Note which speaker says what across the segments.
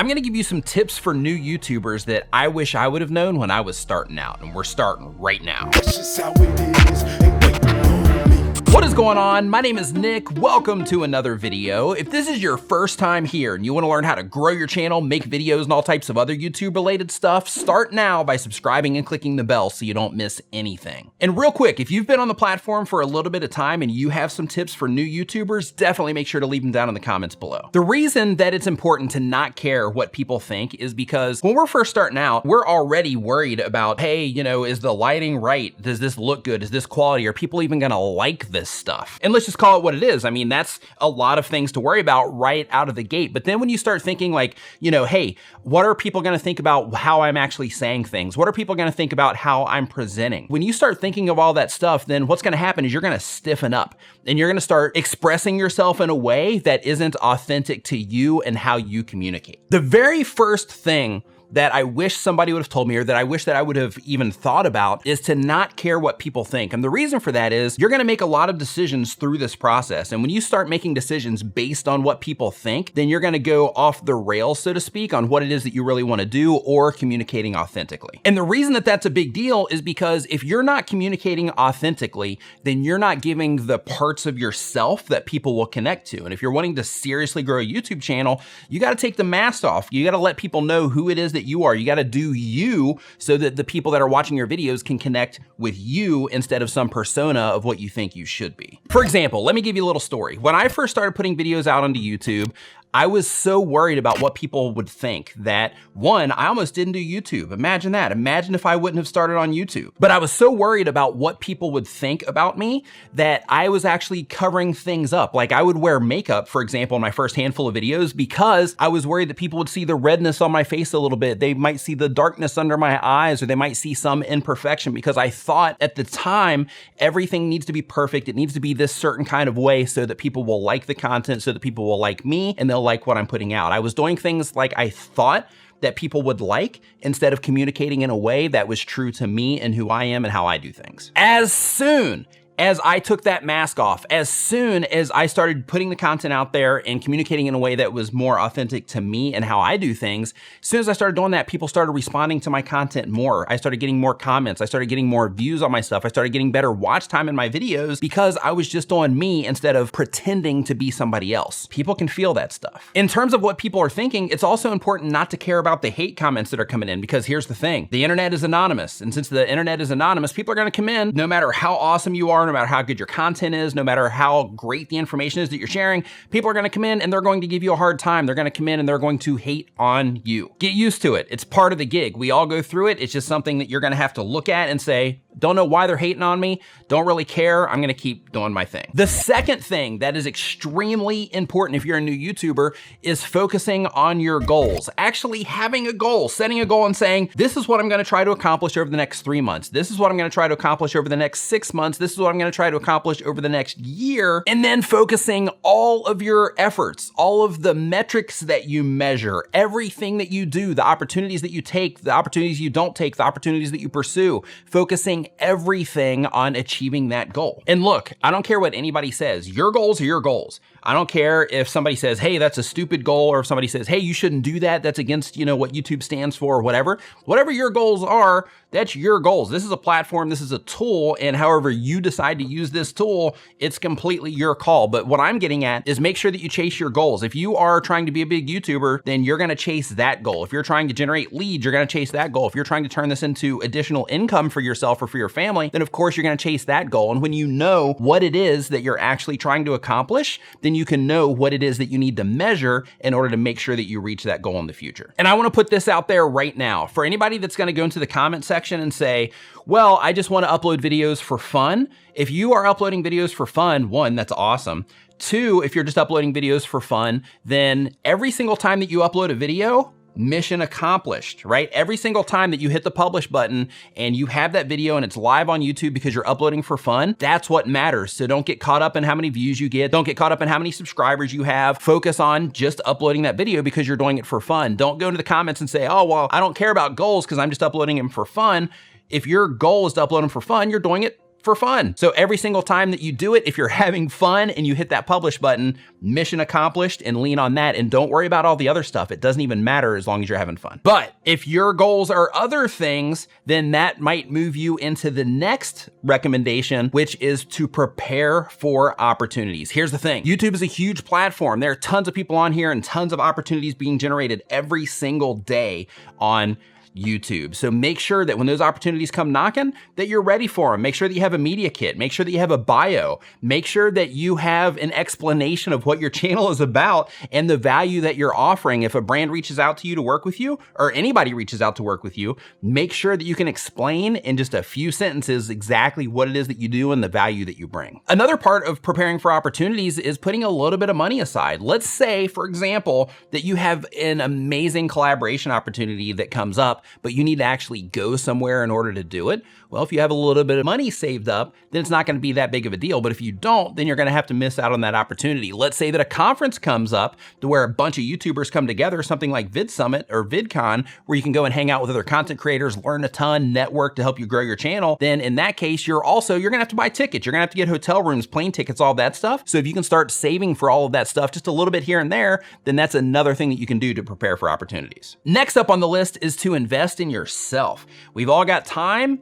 Speaker 1: I'm gonna give you some tips for new YouTubers that I wish I would have known when I was starting out, and we're starting right now.
Speaker 2: That's just how it is. Ain't waiting on me.
Speaker 1: What is going on? My name is Nick. Welcome to another video. If this is your first time here and you want to learn how to grow your channel, make videos, and all types of other YouTube related stuff, start now by subscribing and clicking the bell so you don't miss anything. And real quick, if you've been on the platform for a little bit of time and you have some tips for new YouTubers, definitely make sure to leave them down in the comments below. The reason that it's important to not care what people think is because when we're first starting out, we're already worried about, hey, is the lighting right? Does this look good? Is this quality? Are people even gonna like this stuff? And let's just call it what it is. I mean, that's a lot of things to worry about right out of the gate. But then when you start thinking like, hey, what are people gonna think about how I'm actually saying things? What are people gonna think about how I'm presenting? When you start thinking of all that stuff, then what's gonna happen is you're gonna stiffen up and you're gonna start expressing yourself in a way that isn't authentic to you and how you communicate. The very first thing that I wish somebody would have told me, or that I wish that I would have even thought about, is to not care what people think. And the reason for that is you're gonna make a lot of decisions through this process. And when you start making decisions based on what people think, then you're gonna go off the rails, so to speak, on what it is that you really wanna do or communicating authentically. And the reason that that's a big deal is because if you're not communicating authentically, then you're not giving the parts of yourself that people will connect to. And if you're wanting to seriously grow a YouTube channel, you gotta take the mask off. You gotta let people know who it is that you are. You got to do you so that the people that are watching your videos can connect with you instead of some persona of what you think you should be. For example, let me give you a little story. When I first started putting videos out onto YouTube, I was so worried about what people would think that, one, I almost didn't do YouTube. Imagine that. Imagine if I wouldn't have started on YouTube. But I was so worried about what people would think about me that I was actually covering things up. Like I would wear makeup, for example, in my first handful of videos because I was worried that people would see the redness on my face a little bit. They might see the darkness under my eyes, or they might see some imperfection, because I thought at the time, everything needs to be perfect. It needs to be this certain kind of way so that people will like the content, so that people will like me, and they'll like what I'm putting out. I was doing things like I thought that people would like, instead of communicating in a way that was true to me and who I am and how I do things. As soon as I took that mask off, as soon as I started putting the content out there and communicating in a way that was more authentic to me and how I do things, as soon as I started doing that, people started responding to my content more. I started getting more comments. I started getting more views on my stuff. I started getting better watch time in my videos because I was just on me instead of pretending to be somebody else. People can feel that stuff. In terms of what people are thinking, it's also important not to care about the hate comments that are coming in, because here's the thing. The internet is anonymous. And since the internet is anonymous, people are gonna come in no matter how awesome you are, no matter how good your content is, no matter how great the information is that you're sharing, people are gonna come in and they're going to give you a hard time. They're gonna come in and they're going to hate on you. Get used to it. It's part of the gig. We all go through it. It's just something that you're gonna have to look at and say, don't know why they're hating on me, don't really care, I'm gonna keep doing my thing. The second thing that is extremely important if you're a new YouTuber is focusing on your goals. Actually having a goal, setting a goal and saying, this is what I'm gonna try to accomplish over the next 3 months. This is what I'm gonna try to accomplish over the next 6 months. This is what I'm gonna try to accomplish over the next year. And then focusing all of your efforts, all of the metrics that you measure, everything that you do, the opportunities that you take, the opportunities you don't take, the opportunities that you pursue, focusing everything on achieving that goal. And look, I don't care what anybody says. Your goals are your goals. I don't care if somebody says, hey, that's a stupid goal, or if somebody says, hey, you shouldn't do that, that's against, what YouTube stands for, or whatever. Whatever your goals are, that's your goals. This is a platform, this is a tool, and however you decide to use this tool, it's completely your call. But what I'm getting at is make sure that you chase your goals. If you are trying to be a big YouTuber, then you're gonna chase that goal. If you're trying to generate leads, you're gonna chase that goal. If you're trying to turn this into additional income for yourself or for your family, then of course you're gonna chase that goal. And when you know what it is that you're actually trying to accomplish, then you can know what it is that you need to measure in order to make sure that you reach that goal in the future. And I wanna put this out there right now. For anybody that's gonna go into the comment section and say, well, I just wanna upload videos for fun. If you are uploading videos for fun, one, that's awesome. Two, if you're just uploading videos for fun, then every single time that you upload a video, mission accomplished, right? Every single time that you hit the publish button and you have that video and it's live on YouTube because you're uploading for fun, that's what matters. So don't get caught up in how many views you get. Don't get caught up in how many subscribers you have. Focus on just uploading that video because you're doing it for fun. Don't go into the comments and say, oh, well, I don't care about goals because I'm just uploading them for fun. If your goal is to upload them for fun, you're doing it for fun. So every single time that you do it, if you're having fun and you hit that publish button, mission accomplished, and lean on that, and don't worry about all the other stuff. It doesn't even matter as long as you're having fun. But if your goals are other things, then that might move you into the next recommendation, which is to prepare for opportunities. Here's the thing. YouTube is a huge platform. There are tons of people on here and tons of opportunities being generated every single day on YouTube. So make sure that when those opportunities come knocking, that you're ready for them. Make sure that you have a media kit. Make sure that you have a bio. Make sure that you have an explanation of what your channel is about and the value that you're offering. If a brand reaches out to you to work with you, or anybody reaches out to work with you, make sure that you can explain in just a few sentences exactly what it is that you do and the value that you bring. Another part of preparing for opportunities is putting a little bit of money aside. Let's say, for example, that you have an amazing collaboration opportunity that comes up, but you need to actually go somewhere in order to do it. Well, if you have a little bit of money saved up, then it's not gonna be that big of a deal. But if you don't, then you're gonna have to miss out on that opportunity. Let's say that a conference comes up to where a bunch of YouTubers come together, something like Vid Summit or VidCon, where you can go and hang out with other content creators, learn a ton, network to help you grow your channel. Then in that case, you're gonna have to buy tickets. You're gonna have to get hotel rooms, plane tickets, all that stuff. So if you can start saving for all of that stuff, just a little bit here and there, then that's another thing that you can do to prepare for opportunities. Next up on the list is to invest in yourself. We've all got time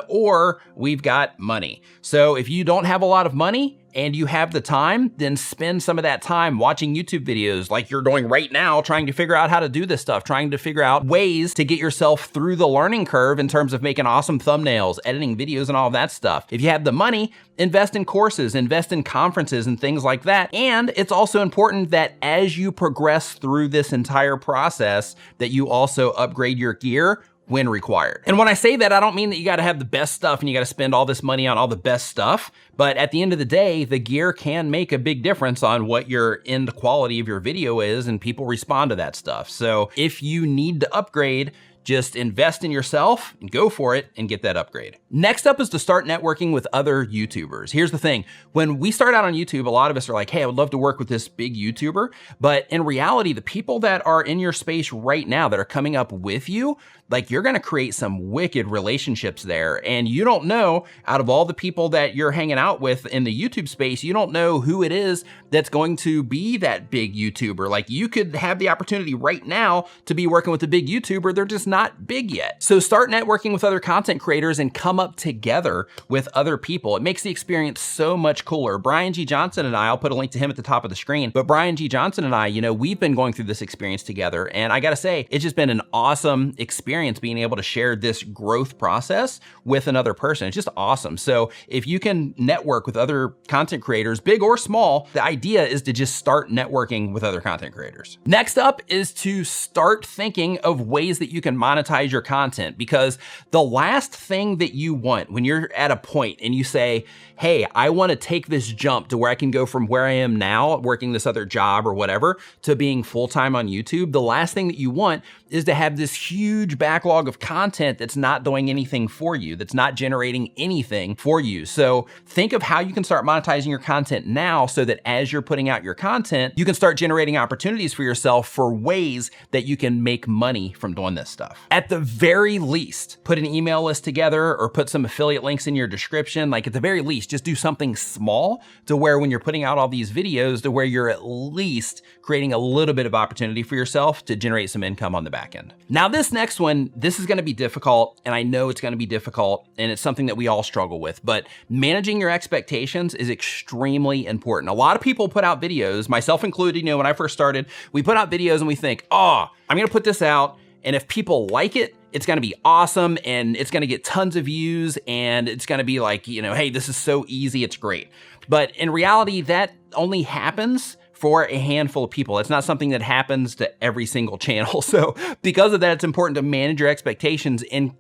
Speaker 1: or we've got money. So if you don't have a lot of money and you have the time, then spend some of that time watching YouTube videos like you're doing right now, trying to figure out how to do this stuff, trying to figure out ways to get yourself through the learning curve in terms of making awesome thumbnails, editing videos, and all that stuff. If you have the money, invest in courses, invest in conferences and things like that. And it's also important that as you progress through this entire process, that you also upgrade your gear when required. And when I say that, I don't mean that you gotta have the best stuff and you gotta spend all this money on all the best stuff, but at the end of the day, the gear can make a big difference on what your end quality of your video is, and people respond to that stuff. So if you need to upgrade, just invest in yourself and go for it and get that upgrade. Next up is to start networking with other YouTubers. Here's the thing. When we start out on YouTube, a lot of us are like, hey, I would love to work with this big YouTuber. But in reality, the people that are in your space right now that are coming up with you, like you're gonna create some wicked relationships there. And you don't know, out of all the people that you're hanging out with in the YouTube space, you don't know who it is that's going to be that big YouTuber. Like you could have the opportunity right now to be working with a big YouTuber. They're just not big yet. So start networking with other content creators and come up together with other people. It makes the experience so much cooler. Brian G. Johnson and I'll put a link to him at the top of the screen, but Brian G. Johnson and I, we've been going through this experience together. And I gotta say, it's just been an awesome experience being able to share this growth process with another person. It's just awesome. So if you can network with other content creators, big or small, the idea is to just start networking with other content creators. Next up is to start thinking of ways that you can monetize your content, because the last thing that you want when you're at a point and you say, hey, I wanna take this jump to where I can go from where I am now, working this other job or whatever, to being full-time on YouTube, the last thing that you want is to have this huge backlog of content that's not doing anything for you, that's not generating anything for you. So think of how you can start monetizing your content now so that as you're putting out your content, you can start generating opportunities for yourself for ways that you can make money from doing this stuff. At the very least, put an email list together or put some affiliate links in your description. Like at the very least, just do something small to where when you're putting out all these videos, to where you're at least creating a little bit of opportunity for yourself to generate some income on the back end. Now this next one, this is gonna be difficult, and I know it's gonna be difficult, and it's something that we all struggle with, but managing your expectations is extremely important. A lot of people put out videos, myself included, when I first started, we put out videos and we think, oh, I'm gonna put this out, and if people like it, it's gonna be awesome, and it's gonna get tons of views, and it's gonna be like, hey, this is so easy, it's great. But in reality, that only happens for a handful of people. It's not something that happens to every single channel. So because of that, it's important to manage your expectations and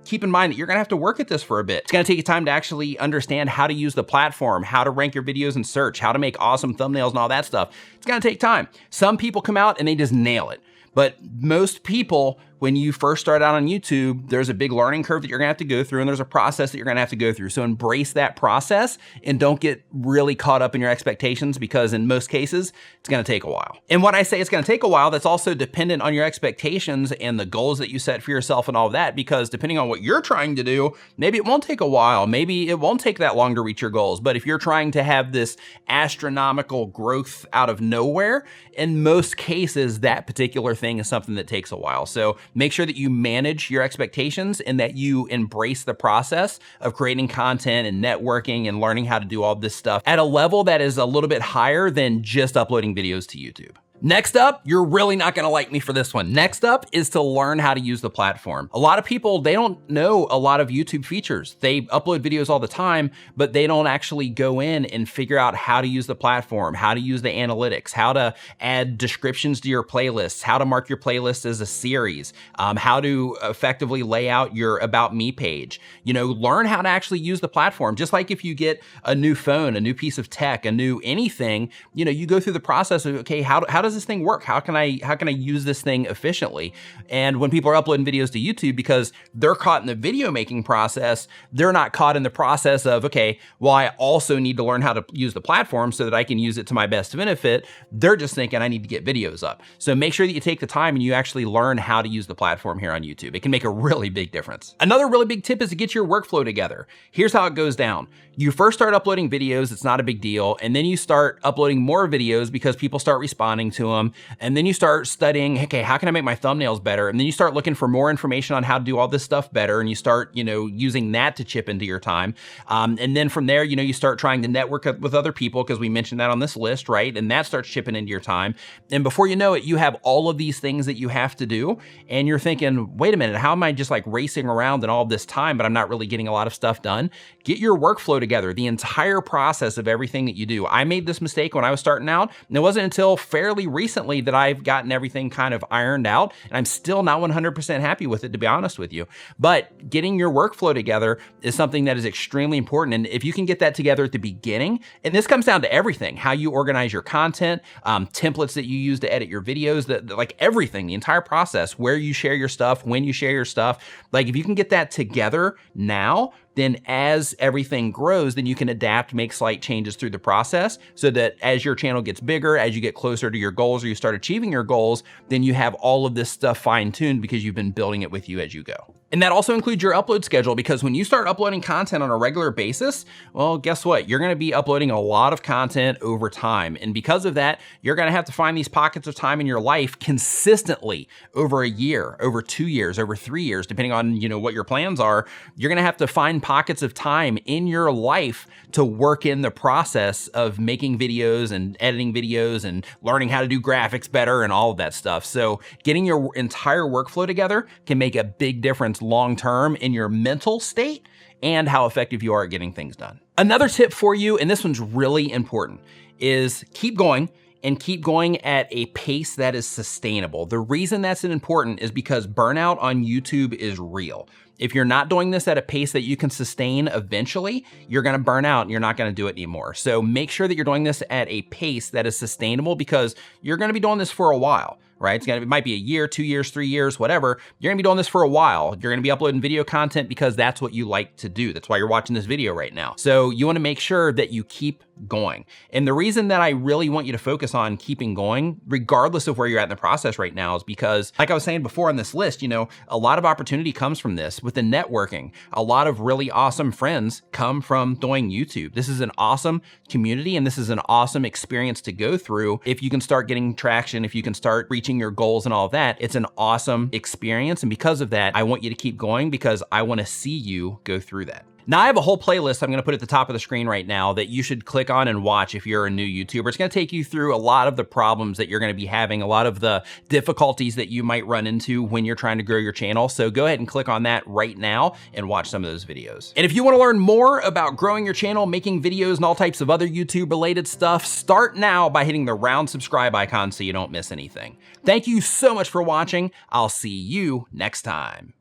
Speaker 1: keep in mind that you're gonna have to work at this for a bit. It's gonna take you time to actually understand how to use the platform, how to rank your videos in search, how to make awesome thumbnails and all that stuff. It's gonna take time. Some people come out and they just nail it. But most people when you first start out on YouTube, there's a big learning curve that you're gonna have to go through, and there's a process that you're gonna have to go through. So embrace that process and don't get really caught up in your expectations, because in most cases, it's gonna take a while. And when I say it's gonna take a while, that's also dependent on your expectations and the goals that you set for yourself and all of that, because depending on what you're trying to do, maybe it won't take a while, maybe it won't take that long to reach your goals. But if you're trying to have this astronomical growth out of nowhere, in most cases, that particular thing is something that takes a while. So make sure that you manage your expectations and that you embrace the process of creating content and networking and learning how to do all this stuff at a level that is a little bit higher than just uploading videos to YouTube. Next up, you're really not gonna like me for this one. Next up is to learn how to use the platform. A lot of people, they don't know a lot of YouTube features. They upload videos all the time, but they don't actually go in and figure out how to use the platform, how to use the analytics, how to add descriptions to your playlists, how to mark your playlist as a series, how to effectively lay out your About Me page. You know, learn how to actually use the platform. Just like if you get a new phone, a new piece of tech, a new anything, you know, you go through the process of, okay, how does this thing work? How can I use this thing efficiently? And when people are uploading videos to YouTube, because they're caught in the video making process, they're not caught in the process of, okay, well, I also need to learn how to use the platform so that I can use it to my best benefit. They're just thinking I need to get videos up. So make sure that you take the time and you actually learn how to use the platform here on YouTube. It can make a really big difference. Another really big tip is to get your workflow together. Here's how it goes down. You first start uploading videos, it's not a big deal. And then you start uploading more videos because people start responding to them. And then you start studying, okay, how can I make my thumbnails better? And then you start looking for more information on how to do all this stuff better. And you start, you know, using that to chip into your time. And then from there, you know, you start trying to network with other people, because we mentioned that on this list, right? And that starts chipping into your time. And before you know it, you have all of these things that you have to do. And you're thinking, wait a minute, how am I just like racing around in all this time, but I'm not really getting a lot of stuff done? Get your workflow together, the entire process of everything that you do. I made this mistake when I was starting out, and it wasn't until fairly recently that I've gotten everything kind of ironed out, and I'm still not 100% happy with it, to be honest with you. But getting your workflow together is something that is extremely important. And if you can get that together at the beginning, and this comes down to everything, how you organize your content, templates that you use to edit your videos, like everything, the entire process, where you share your stuff, when you share your stuff, like if you can get that together now, then as everything grows, then you can adapt, make slight changes through the process, so that as your channel gets bigger, as you get closer to your goals or you start achieving your goals, then you have all of this stuff fine-tuned because you've been building it with you as you go. And that also includes your upload schedule, because when you start uploading content on a regular basis, well, guess what? You're gonna be uploading a lot of content over time. And because of that, you're gonna have to find these pockets of time in your life consistently over a year, over 2 years, over 3 years, depending on, you know, what your plans are. You're gonna have to find pockets of time in your life to work in the process of making videos and editing videos and learning how to do graphics better and all of that stuff. So getting your entire workflow together can make a big difference long-term in your mental state and how effective you are at getting things done. Another tip for you, and this one's really important, is keep going, and keep going at a pace that is sustainable. The reason that's important is because burnout on YouTube is real. If you're not doing this at a pace that you can sustain eventually, you're gonna burn out and you're not gonna do it anymore. So make sure that you're doing this at a pace that is sustainable, because you're gonna be doing this for a while, right? It might be a year, 2 years, 3 years, whatever. You're gonna be doing this for a while. You're gonna be uploading video content because that's what you like to do. That's why you're watching this video right now. So you wanna make sure that you keep going. And the reason that I really want you to focus on keeping going, regardless of where you're at in the process right now, is because, like I was saying before on this list, you know, a lot of opportunity comes from this. With the networking, a lot of really awesome friends come from doing YouTube. This is an awesome community, and this is an awesome experience to go through. If you can start getting traction, if you can start reaching your goals and all of that, it's an awesome experience. And because of that, I want you to keep going, because I want to see you go through that. Now I have a whole playlist I'm gonna put at the top of the screen right now that you should click on and watch if you're a new YouTuber. It's gonna take you through a lot of the problems that you're gonna be having, a lot of the difficulties that you might run into when you're trying to grow your channel. So go ahead and click on that right now and watch some of those videos. And if you wanna learn more about growing your channel, making videos, and all types of other YouTube related stuff, start now by hitting the round subscribe icon so you don't miss anything. Thank you so much for watching. I'll see you next time.